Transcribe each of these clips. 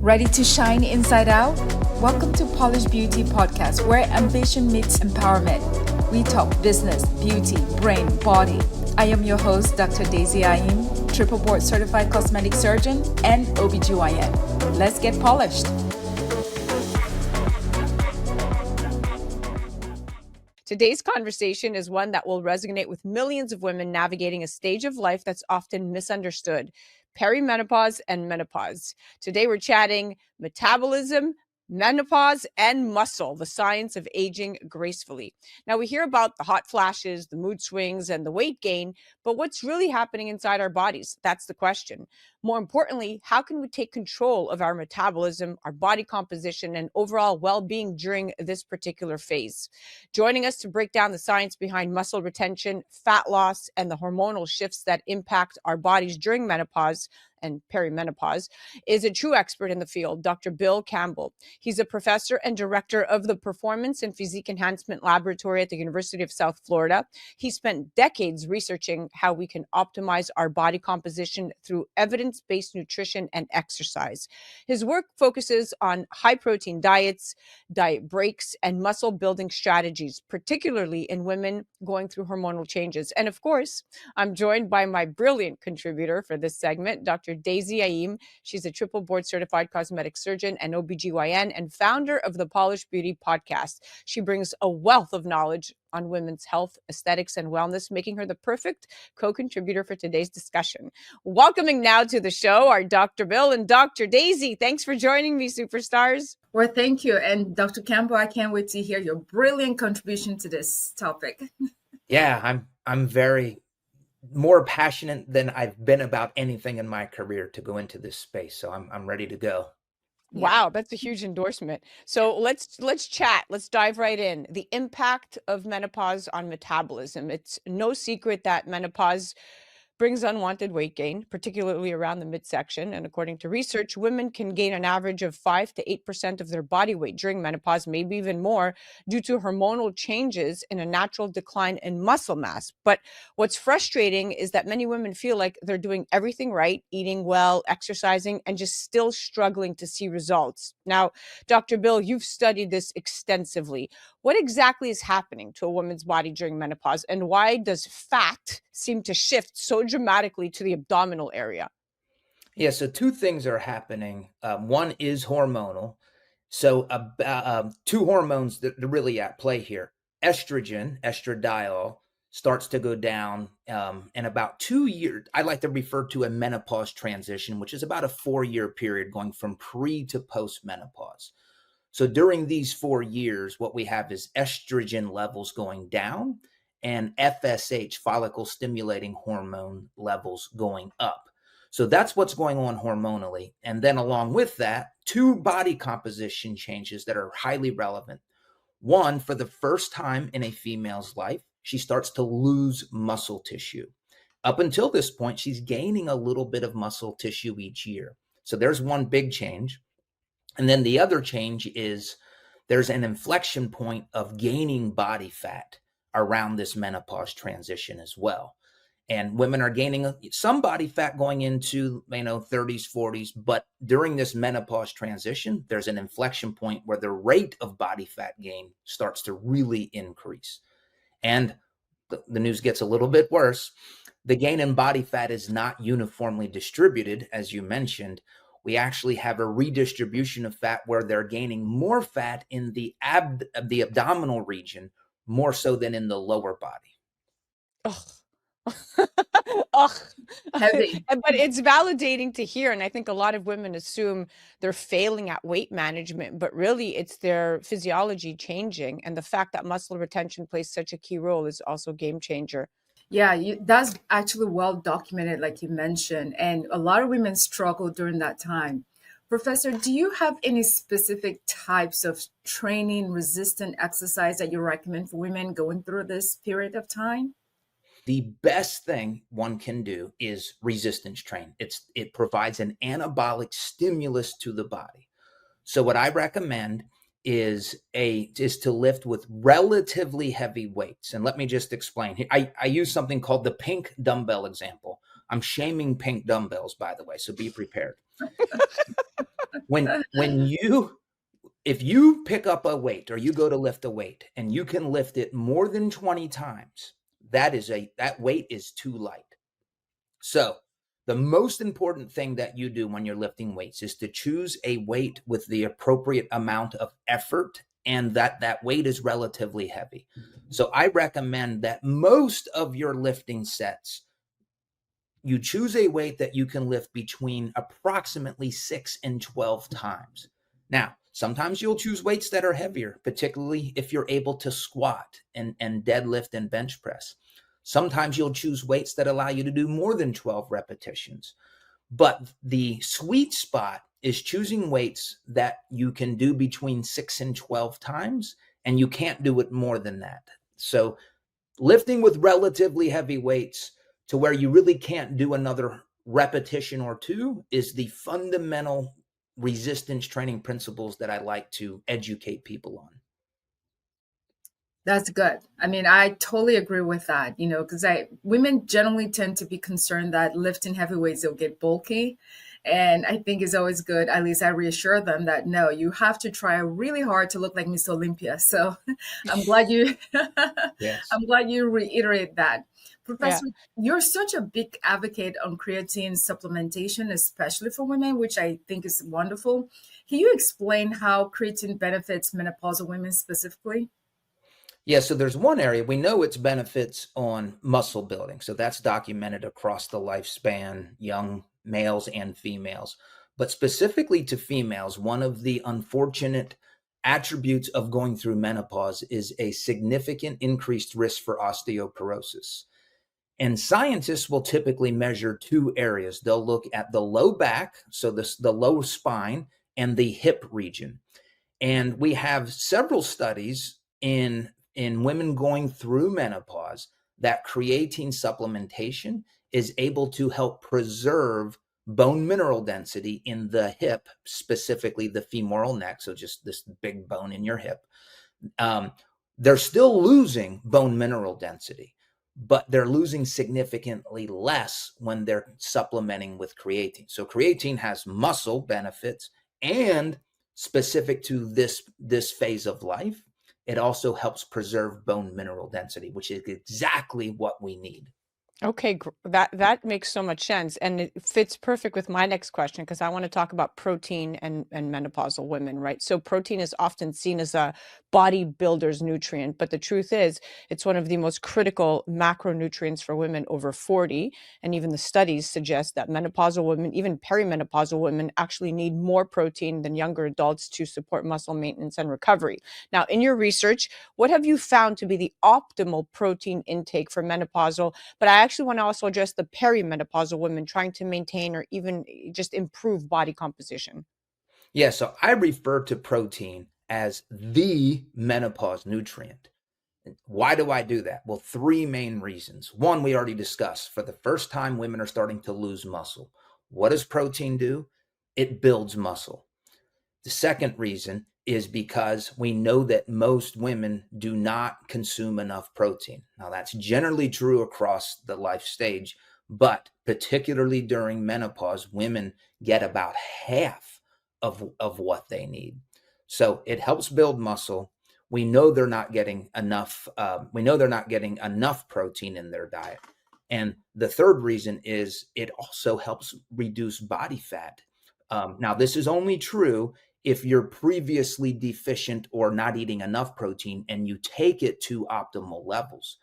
Ready to shine inside out? Welcome to Polished Beauty Podcast, where ambition meets empowerment. We talk business, beauty, brain, body. I am your host, Dr. Daisy Aim, triple board certified cosmetic surgeon and OBGYN. Let's get polished. Today's conversation is one that will resonate with millions of women navigating a stage of life that's often misunderstood: perimenopause and menopause. Today we're chatting metabolism, menopause, and muscle, the science of aging gracefully. Now, we hear about the hot flashes, the mood swings, and the weight gain, but what's really happening inside our bodies? That's the question. More importantly, how can we take control of our metabolism, our body composition, and overall well-being during this particular phase? Joining us to break down the science behind muscle retention, fat loss, and the hormonal shifts that impact our bodies during menopause and perimenopause is a true expert in the field, Dr. Bill Campbell. He's a professor and director of the Performance and Physique Enhancement Laboratory at the University of South Florida. He spent decades researching how we can optimize our body composition through evidence-based nutrition and exercise. His work focuses on high-protein diets, diet breaks, and muscle-building strategies, particularly in women going through hormonal changes. And of course, I'm joined by my brilliant contributor for this segment, Dr. Daisy Aim. She's a triple board certified cosmetic surgeon and OBGYN and founder of the Polished Beauty Podcast. She brings a wealth of knowledge on women's health, aesthetics, and wellness, making her the perfect co-contributor for today's discussion. Welcoming now to the show are Dr. Bill and Dr. Daisy. Thanks for joining me, superstars. Well, thank you. And Dr. Campbell, I can't wait to hear your brilliant contribution to this topic. Yeah, I'm very more passionate than I've been about anything in my career to go into this space. So I'm ready to go. Wow, that's a huge endorsement. So let's chat. Let's dive right in. The impact of menopause on metabolism. It's no secret that menopause brings unwanted weight gain, particularly around the midsection. And according to research, women can gain an average of 5 to 8% of their body weight during menopause, maybe even more, due to hormonal changes in a natural decline in muscle mass. But what's frustrating is that many women feel like they're doing everything right, eating well, exercising, and just still struggling to see results. Now, Dr. Bill, you've studied this extensively. What exactly is happening to a woman's body during menopause, and why does fat seem to shift so dramatically to the abdominal area? Yeah, so two things are happening. One is hormonal. So two hormones that are really at play here. Estrogen, estradiol, starts to go down in about 2 years. I like to refer to a menopause transition, which is about a 4-year period going from pre to post menopause. So during these 4 years, what we have is estrogen levels going down and FSH, follicle stimulating hormone levels going up. So that's what's going on hormonally. And then along with that, two body composition changes that are highly relevant. One, for the first time in a female's life, she starts to lose muscle tissue. Up until this point, she's gaining a little bit of muscle tissue each year. So there's one big change. And then the other change is there's an inflection point of gaining body fat around this menopause transition as well. And women are gaining some body fat going into 30s, 40s, but during this menopause transition, there's an inflection point where the rate of body fat gain starts to really increase. And the news gets a little bit worse. The gain in body fat is not uniformly distributed, as you mentioned. We actually have a redistribution of fat where they're gaining more fat in the abdominal region, more so than in the lower body. Ugh. Ugh. But it's validating to hear. And I think a lot of women assume they're failing at weight management, but really it's their physiology changing. And the fact that muscle retention plays such a key role is also a game changer. Yeah, that's actually well documented, like you mentioned, and a lot of women struggle during that time. Professor, do you have any specific types of training resistant exercise that you recommend for women going through this period of time? The best thing one can do is resistance train. It provides an anabolic stimulus to the body. So what I recommend is to lift with relatively heavy weights. And let me just explain. I use something called the pink dumbbell example. I'm shaming pink dumbbells, by the way, so be prepared. If you pick up a weight or you go to lift a weight and you can lift it more than 20 times, that weight is too light. So the most important thing that you do when you're lifting weights is to choose a weight with the appropriate amount of effort and that weight is relatively heavy. So I recommend that most of your lifting sets, you choose a weight that you can lift between approximately 6 and 12 times. Now, sometimes you'll choose weights that are heavier, particularly if you're able to squat and deadlift and bench press. Sometimes you'll choose weights that allow you to do more than 12 repetitions. But the sweet spot is choosing weights that you can do between 6 and 12 times, and you can't do it more than that. So lifting with relatively heavy weights to where you really can't do another repetition or two is the fundamental resistance training principles that I like to educate people on. That's good. I mean, I totally agree with that, because women generally tend to be concerned that lifting heavy weights, they'll get bulky. And I think it's always good. At least I reassure them that no, you have to try really hard to look like Miss Olympia. So I'm glad you, Yes. I'm glad you reiterate that. Professor, you're such a big advocate on creatine supplementation, especially for women, which I think is wonderful. Can you explain how creatine benefits menopausal women specifically? Yeah, so there's one area we know its benefits on muscle building. So that's documented across the lifespan, young males and females. But specifically to females, one of the unfortunate attributes of going through menopause is a significant increased risk for osteoporosis. And scientists will typically measure two areas. They'll look at the low back, so the lower spine, and the hip region. And we have several studies in women going through menopause that creatine supplementation is able to help preserve bone mineral density in the hip, specifically the femoral neck, so just this big bone in your hip. They're still losing bone mineral density, but they're losing significantly less when they're supplementing with creatine. So creatine has muscle benefits, and specific to this phase of life, it also helps preserve bone mineral density, which is exactly what we need. Okay, that makes so much sense, and it fits perfect with my next question because I want to talk about protein and menopausal women, right? So protein is often seen as a bodybuilder's nutrient, but the truth is it's one of the most critical macronutrients for women over 40, and even the studies suggest that menopausal women, even perimenopausal women, actually need more protein than younger adults to support muscle maintenance and recovery. Now, in your research, what have you found to be the optimal protein intake for menopausal? But I actually want to also address the perimenopausal women trying to maintain or even just improve body composition. Yeah, so I refer to protein as the menopause nutrient. Why do I do that? Well, three main reasons. One, we already discussed. For the first time, women are starting to lose muscle. What does protein do? It builds muscle. The second reason is because we know that most women do not consume enough protein. Now, that's generally true across the life stage, but particularly during menopause, women get about half of what they need. So it helps build muscle. We know they're not getting enough. We know they're not getting enough protein in their diet. And the third reason is it also helps reduce body fat. Now, this is only true if you're previously deficient or not eating enough protein and you take it to optimal levels.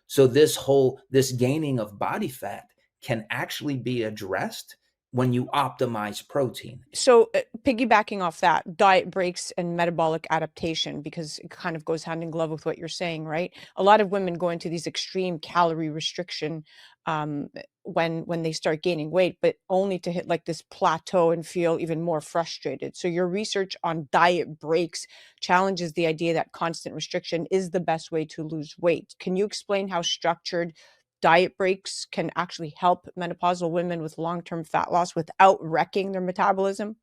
So this gaining of body fat can actually be addressed when you optimize protein. So piggybacking off that, diet breaks and metabolic adaptation, because it kind of goes hand in glove with what you're saying, right? A lot of women go into these extreme calorie restriction when they start gaining weight, but only to hit like this plateau and feel even more frustrated. So your research on diet breaks challenges the idea that constant restriction is the best way to lose weight. Can you explain how structured diet breaks can actually help menopausal women with long-term fat loss without wrecking their metabolism?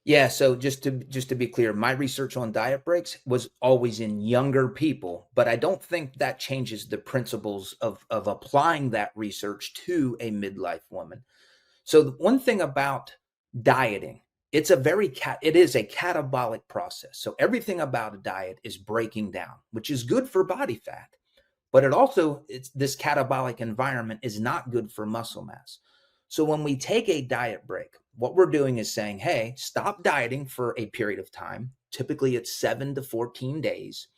Yeah, so just to be clear, my research on diet breaks was always in younger people, but I don't think that changes the principles of applying that research to a midlife woman. So the one thing about dieting. It is a catabolic process. So everything about a diet is breaking down, which is good for body fat, but it's this catabolic environment is not good for muscle mass. So when we take a diet break, what we're doing is saying, hey, stop dieting for a period of time. Typically it's 7 to 14 days.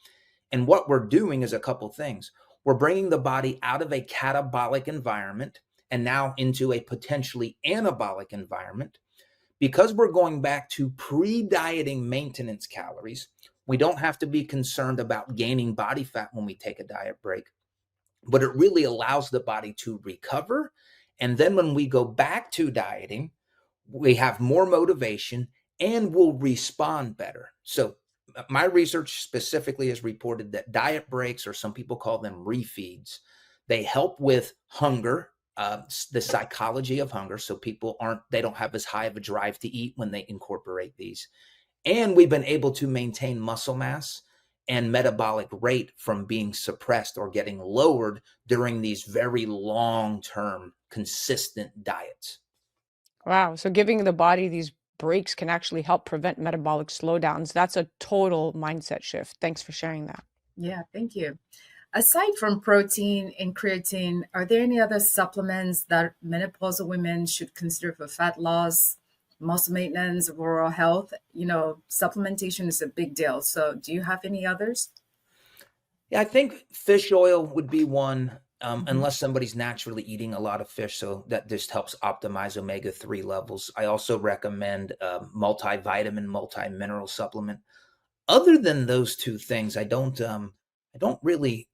And what we're doing is a couple things. We're bringing the body out of a catabolic environment and now into a potentially anabolic environment. Because we're going back to pre-dieting maintenance calories, we don't have to be concerned about gaining body fat when we take a diet break, but it really allows the body to recover. And then when we go back to dieting, we have more motivation and will respond better. So my research specifically has reported that diet breaks, or some people call them refeeds, they help with hunger, the psychology of hunger. So they don't have as high of a drive to eat when they incorporate these. And we've been able to maintain muscle mass and metabolic rate from being suppressed or getting lowered during these very long-term, consistent diets. Wow. So giving the body these breaks can actually help prevent metabolic slowdowns. That's a total mindset shift. Thanks for sharing that. Yeah, thank you. Aside from protein and creatine, are there any other supplements that menopausal women should consider for fat loss, muscle maintenance, overall health? Supplementation is a big deal. So, do you have any others? Yeah, I think fish oil would be one, Mhm. unless somebody's naturally eating a lot of fish. So that just helps optimize omega-3 levels. I also recommend multivitamin, multi-mineral supplement. Other than those two things, I don't really.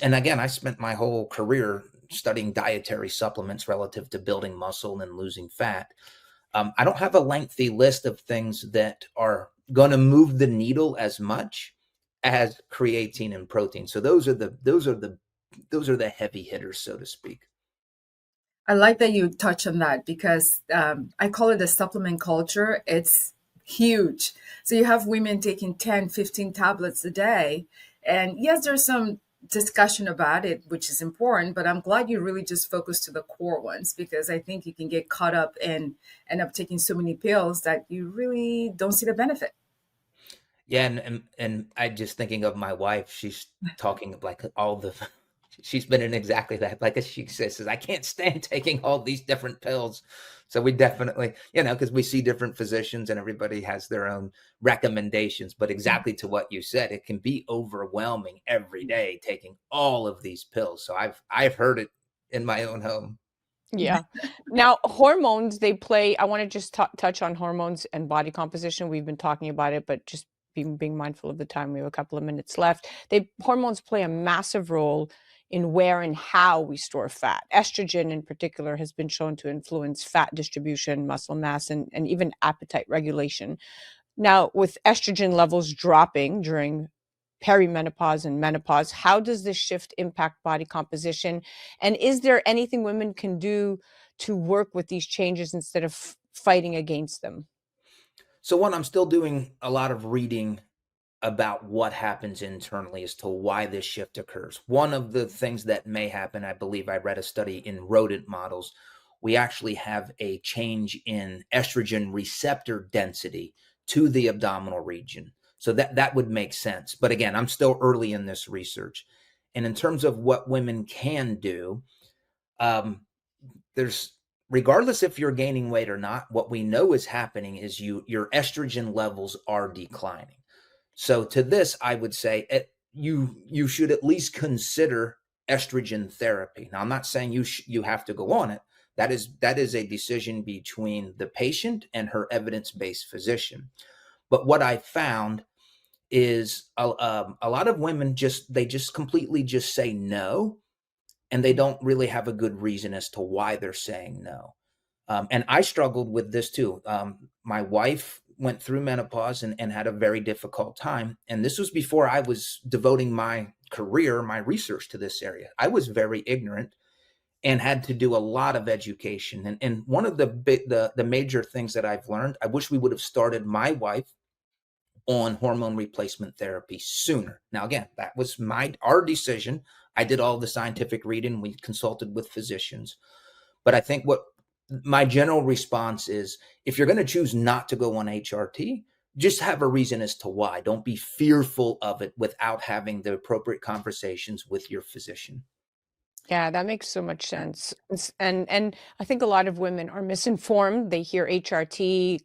And again, I spent my whole career studying dietary supplements relative to building muscle and losing fat. I don't have a lengthy list of things that are going to move the needle as much as creatine and protein. So those are the heavy hitters, so to speak. I like that you touch on that because I call it a supplement culture. It's huge. So you have women taking 10, 15 tablets a day. And yes, there's some discussion about it, which is important, but I'm glad you really just focus to the core ones because I think you can get caught up and end up taking so many pills that you really don't see the benefit. Yeah, and I just thinking of my wife. She's talking like all the. She's been in exactly that. Like as she says, I can't stand taking all these different pills. So we definitely, because we see different physicians and everybody has their own recommendations. But exactly to what you said, it can be overwhelming every day taking all of these pills. So I've heard it in my own home. Yeah. Now, hormones, they play, I want to just touch on hormones and body composition. We've been talking about it, but just being mindful of the time. We have a couple of minutes left. Hormones play a massive role in where and how we store fat. Estrogen in particular has been shown to influence fat distribution, muscle mass, and even appetite regulation. Now, with estrogen levels dropping during perimenopause and menopause, how does this shift impact body composition? And is there anything women can do to work with these changes instead of fighting against them? So one, I'm still doing a lot of reading about what happens internally as to why this shift occurs. One of the things that may happen, I believe I read a study in rodent models, we actually have a change in estrogen receptor density to the abdominal region. So that would make sense. But again, I'm still early in this research. And in terms of what women can do, um, there's regardless if you're gaining weight or not, what we know is happening is your estrogen levels are declining. So to this, I would say you should at least consider estrogen therapy. Now, I'm not saying you have to go on it. That is a decision between the patient and her evidence-based physician. But what I found is a lot of women they just completely just say no, and they don't really have a good reason as to why they're saying no. And I struggled with this too. My wife went through menopause and had a very difficult time. And this was before I was devoting my career, my research to this area. I was very ignorant and had to do a lot of education. And one of the major things that I've learned, I wish we would have started my wife on hormone replacement therapy sooner. Now, again, that was our decision. I did all the scientific reading. We consulted with physicians. But I think what my general response is, if you're going to choose not to go on HRT, just have a reason as to why. Don't be fearful of it without having the appropriate conversations with your physician. Yeah, that makes so much sense. And I think a lot of women are misinformed. They hear HRT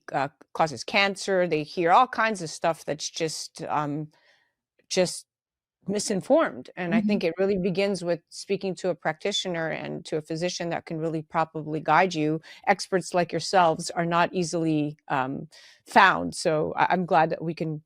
causes cancer. They hear all kinds of stuff that's just misinformed. And I think it really begins with speaking to a practitioner and to a physician that can really properly guide you. Experts like yourselves are not easily found. So I'm glad that we can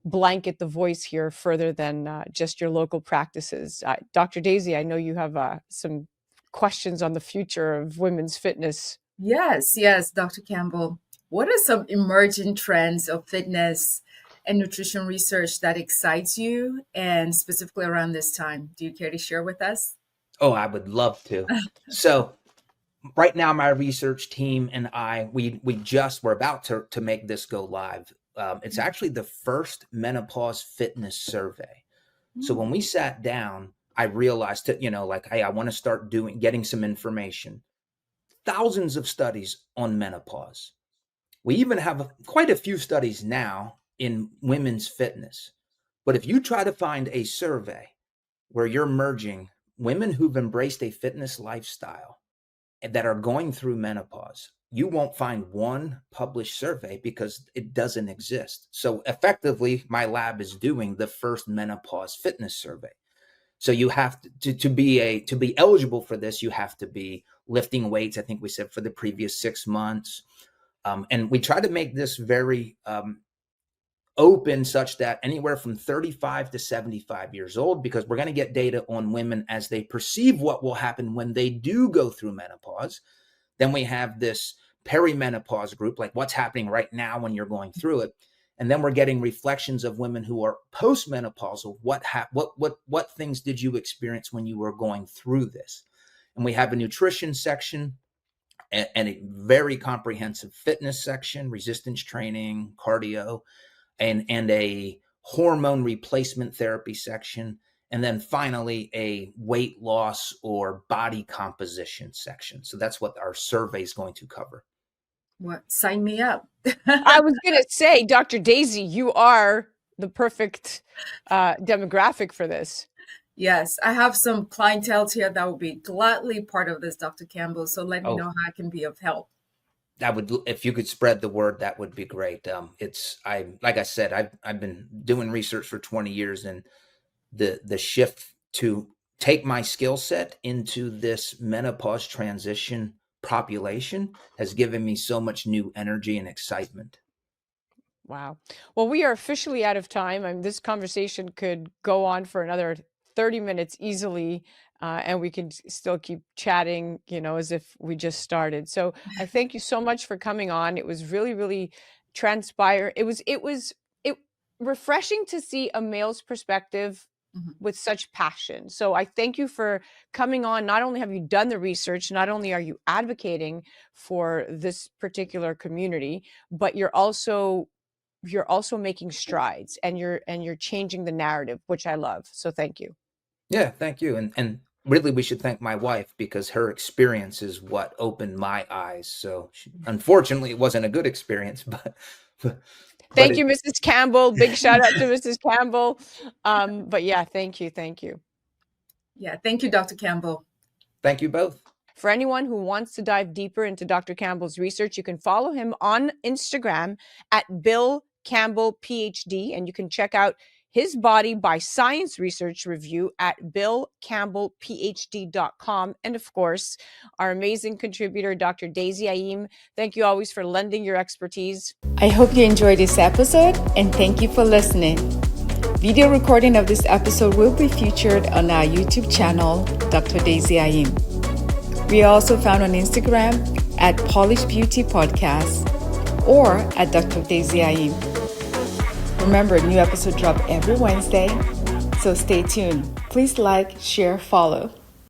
blanket the voice here further than just your local practices. Dr. Daisy, I know you have some questions on the future of women's fitness. Yes, Dr. Campbell. What are some emerging trends of fitness and nutrition research that excites you, and specifically around this time? Do you care to share with us? Oh, I would love to. So right now, my research team and I, we're about to make this go live. It's actually the first menopause fitness survey. So when we sat down, I realized that, like, hey, I want to start getting some information. Thousands of studies on menopause. We even have quite a few studies now in women's fitness. But if you try to find a survey where you're merging women who've embraced a fitness lifestyle that are going through menopause, you won't find one published survey because it doesn't exist. So effectively, my lab is doing the first menopause fitness survey. So you have to be eligible for this, you have to be lifting weights, I think we said, for the previous 6 months. And we try to make this very open, such that anywhere from 35 to 75 years old, because we're going to get data on women as they perceive what will happen when they do go through menopause. Then we have this perimenopause group, like what's happening right now when you're going through it. And then we're getting reflections of women who are postmenopausal. What things did you experience when you were going through this? And we have a nutrition section and a very comprehensive fitness section, resistance training, cardio, and a hormone replacement therapy section. And then finally, a weight loss or body composition section. So that's what our survey is going to cover. What? Sign me up. I was going to say, Dr. Daisy, you are the perfect demographic for this. Yes, I have some clientele here that will be gladly part of this, Dr. Campbell. So let me know how I can be of help. If you could spread the word, that would be great. Like I said, I've been doing research for 20 years, and the shift to take my skill set into this menopause transition population has given me so much new energy and excitement. Wow. Well, we are officially out of time. This conversation could go on for another 30 minutes easily, and we can still keep chatting, as if we just started. So I thank you so much for coming on. It was really, really it was refreshing to see a male's perspective with such passion. So I thank you for coming on. Not only have you done the research, not only are you advocating for this particular community, but you're also making strides, and you're changing the narrative, which I love. So thank you. Yeah, thank you. And really, we should thank my wife, because her experience is what opened my eyes. So unfortunately, it wasn't a good experience, but thank you, Mrs. Campbell. Big shout out to Mrs. Campbell. But yeah, thank you. Yeah, thank you, Dr. Campbell. Thank you both. For anyone who wants to dive deeper into Dr. Campbell's research, you can follow him on Instagram at Bill Campbell, Ph.D., and you can check out his Body by Science research review at billcampbellphd.com. And of course, our amazing contributor, Dr. Daisy Aim. Thank you always for lending your expertise. I hope you enjoyed this episode, and thank you for listening. Video recording of this episode will be featured on our YouTube channel, Dr. Daisy Aim. We are also found on Instagram at Polish Beauty Podcast or at Dr. Daisy Aim. Remember, new episodes drop every Wednesday, so stay tuned. Please like, share, follow.